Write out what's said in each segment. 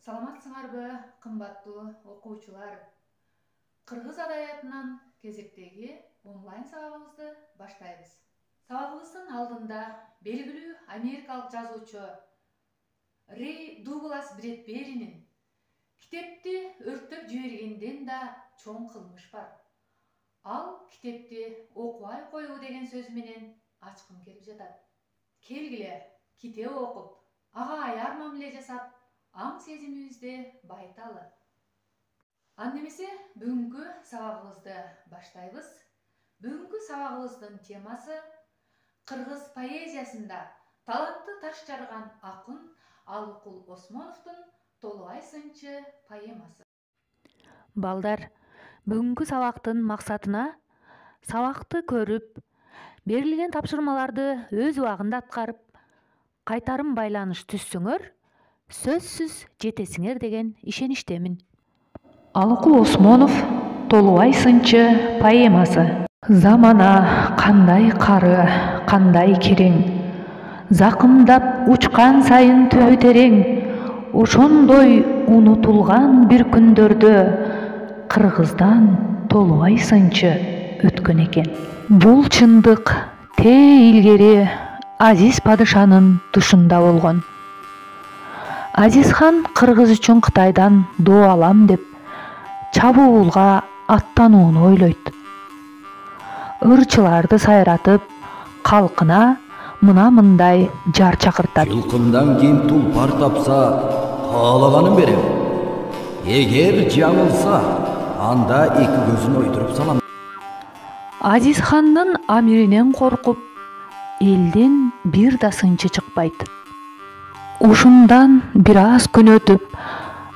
Саламатсыңарбы, кымбаттуу окуучулар. Кыргыз адаятынан кезектеги онлайн сабагыбызды баштайбыз. Сабагыбыздын алдында белгилүү америкалык жазуучу Рэй Дуглас Брэдберинин китепти өрттөп жибергенден да чоң кылмыш бар. Ал китепти окубай коюу деген сөз менен ачкым келип жатат. Келгиле, китеп окуп, ага аяр мамиле жасап, аң сезимибизди байталы. Анда эмесе бүгүнкү сабагыбызды баштайбыз. Бүгүнкү сабагыбыздын темасы кыргыз поэзиясында талантты таш жарган акын Алыкул Осмоновдун Толуай сынчы поэмасы. Балдар, бүгүнкү сабактын максатына сабакты көрүп, берилген тапшырмаларды өз убагында аткарып, кайтарым байланыш түзсөңөр, сөзсүз жетесиңер деген ишеничтемин. Алыкул Осмонов Толуай сынчы поэмасы. Замана кандай кары, кандай керең, закымдап учкан сайын түбү терең, ошондой унутулган бир күндөрдө Кыргыздан Толуай сынчы өткөн экен. Бул чындык тээ илгери Азиз падышанын тушунда болгон. Азиз хан Кыргыз үчүн Кытайдан доо алам деп чабуулга аттанууну ойлойт. Ырчыларды сайратып, калкына мындай жар чакыртат. Жылкымдан кийин тулпар тапса, каалаганын берем. Эгер жаңылса, анда эки көзүн ойдуруп салам. Азиз хандын амиринен коркуп, элден бир да сынчы чыкпайт. Ушундан бир аз күн өтүп,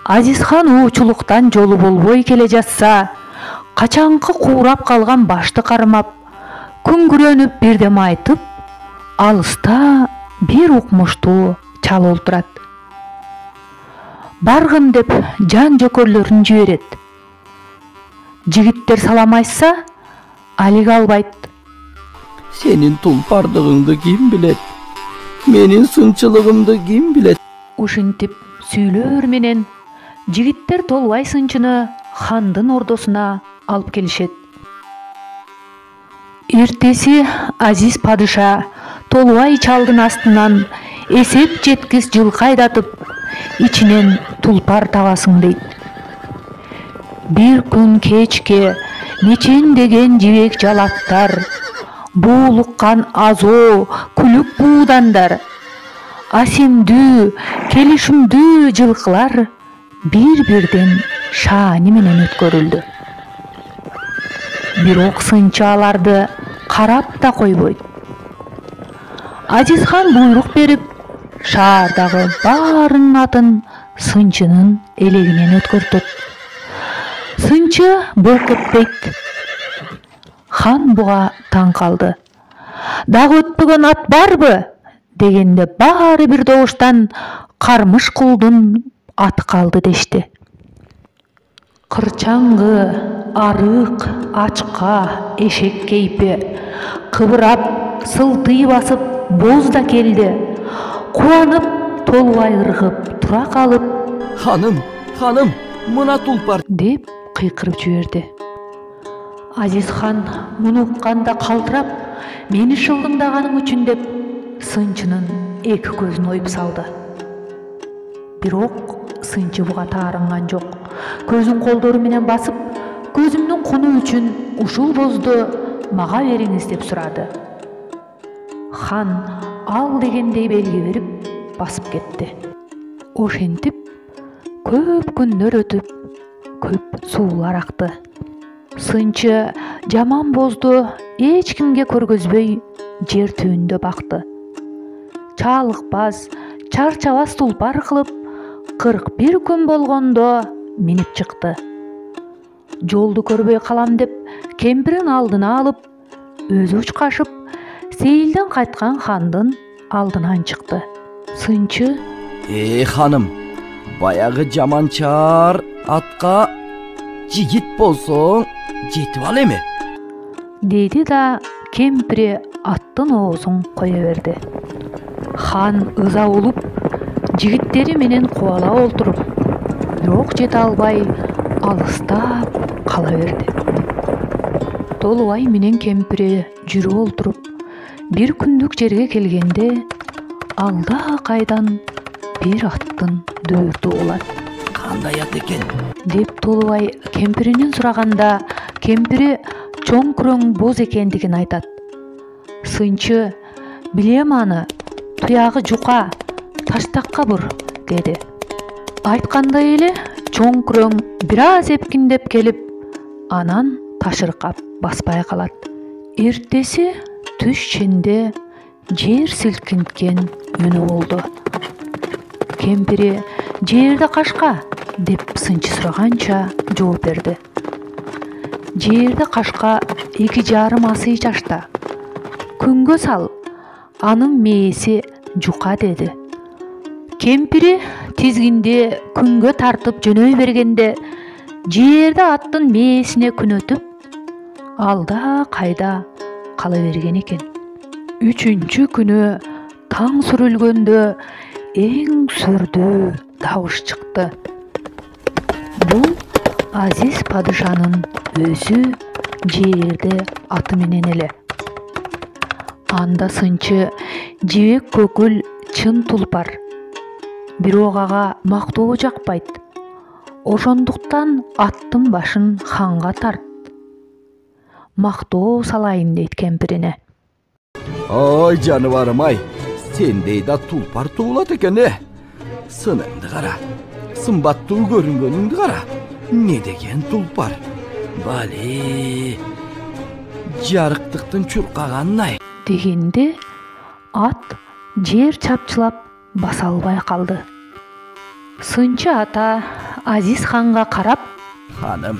Азиз хан уучулуктан жолу болбой келе жатса, качанкы куурап калган башты кармап, күңгүрөнүп бирдеме айтып, алыста бир укмуштуу чал олтурат. Баргын деп жан жөкөрлөрүн жиберет. Жигиттер салам айтса, алиге албайт. Сенин тулпардыгыңды ким билет? Менин сынчылыгымды ким билет? Ушинтип сүйлөр менен жигиттер Толуай сынчыны хандын ордосуна алып келишет. Эртеси Азиз падыша Толуай чалдын астынан эсеп жеткис жылкы айдатып, ичинен тулпар табасың дейт. Бир күн кечке мечендеген жибек жалаттар, буулуккан азоо күлүк буудандар, асемдүү, келишимдүү жылкылар бир-бирден шаани менен өткөрүлдү. Бирок сынчы аларды карап да койбойт. Азиз хан буйрук берип, шаардагы баарынын атын сынчынын элегинен өткөртөт. Сынчы былк этпейт. Хан буга таң калды. Дагы өтпөгөн ат барбы? Дегенде баары бир добуштан Кармыш кулдун аты калды дешти. Кырчаңгы, арык, ачка, эшек кейпи, кыбырап, сылтый басып, боз да келди. Кубанып, Толуай ыргып, тура калып, Ханым, мына тулпар деп кыйкырып жиберди. Азиз хан муну укканда калтырап, мени шылдыңдаганың үчүн деп сынчынын эки көзүн оюп салды. Бирок сынчы буга таарынган жок. Көзүн колдору менен басып, көзүмдүн куну үчүн ушул бозду мага бериңиз деп сурады. Хан ал дегендей белги берип басып кетти. Ошентип көп күндөр өтүп, көп суулар акты. Сынчы жаман бозду эч кимге көргөзбөй жер түбүндө бакты. Чалыкпас, чарчабас тулпар кылып 41 күн болгондо минип чыкты. Жолду көрбөй калам деп кемпирин алдына алып, өзү учкашып, сейилден кайткан хандын алдынан чыкты. Сынчы: ханым, баягы жаманчар атка жигит болсоң жетип ал эме, деди да кемпири аттын оозун кое берди. Хан ыза болуп, жигиттери менен кубалап олтуруп, бирок жете албай алыстап кала берди. Толубай менен кемпири жүрүп олтуруп, бир күндүк жерге келгенде алда кайдан бир аттын дөөртү угулат. Кандай ат экен? Деп Толубай кемпиринен сураганда, кемпири чоң күрөң боз экендигин айтат. Сынчы: "Билем аны, туягы жука, таштакка бур" деди. Айткандай эле чоң күрөң бир аз эпкиндеп келип, анан ташыркап баспай калат. Эртеси түш ченде жер силкинткен үнү болду. Кемпири "Жерде кашка" деп сынчы сураганча жооп берди. "Жерде кашка 2,5 асый жашта. Күнгө сал, анын мээси жука" деди. Кемпири тизгинде күнгө тартып жөнөй бергенде, жерде аттын мээсине күнөтүп, алда кайда кала берген экен. 3-чү күнү таң сүрүлгөндө эң сүрдүү табыш чыкты. Бул Азиз падышанын өзү жерде аты менен эле. Анда сынчы жибек көкүл чын тулпар. Бирок ага мактоо жакпайт. Ошондуктан аттын башын ханга тарт. Мактоо салайын дейт кемпирине. Ой жаныбарым-ай, сендей да тулпар туулат экен Сыныңды кара, сымбаттуу көрүнгөнүңдү кара. Не деген тулпар? Бали, жарыктыктын чуркаганын-ай. Дегенде ат жер чапчылап баса албай калды. Сынчы ата Азиз ханга карап: "Ханым,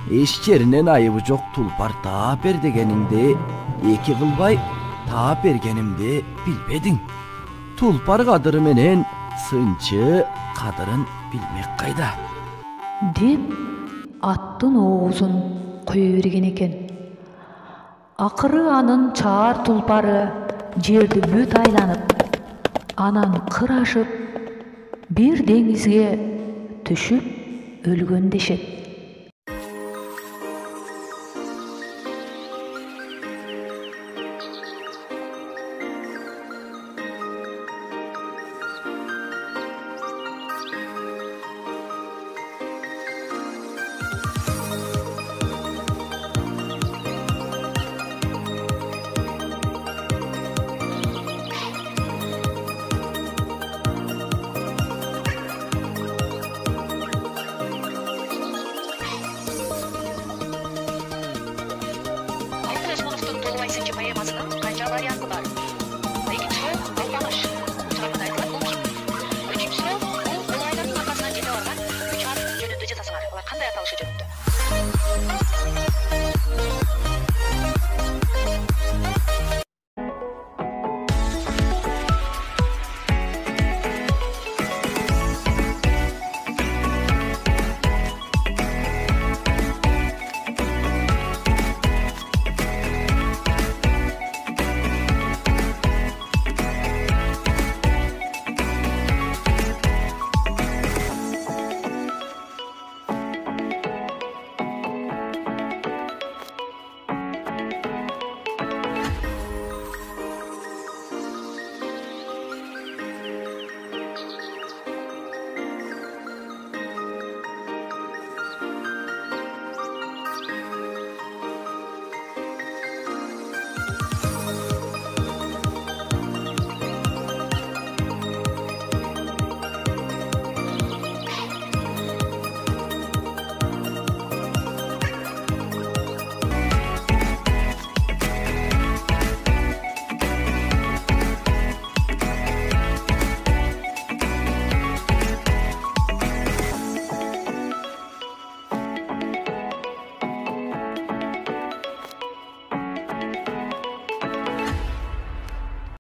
эч жеринен айыбы жок тулпар таап бер дегениңди эки кылбай таап бергенимди билбедиң. Тулпар кадыры менен сынчы кадырын билмек кайда?" деп аттын оозун кое берген экен. Акыры анын чаар тулпары жерди бүт айланып, анан кыр ашып, бир деңизге түшүп өлгөн дешет.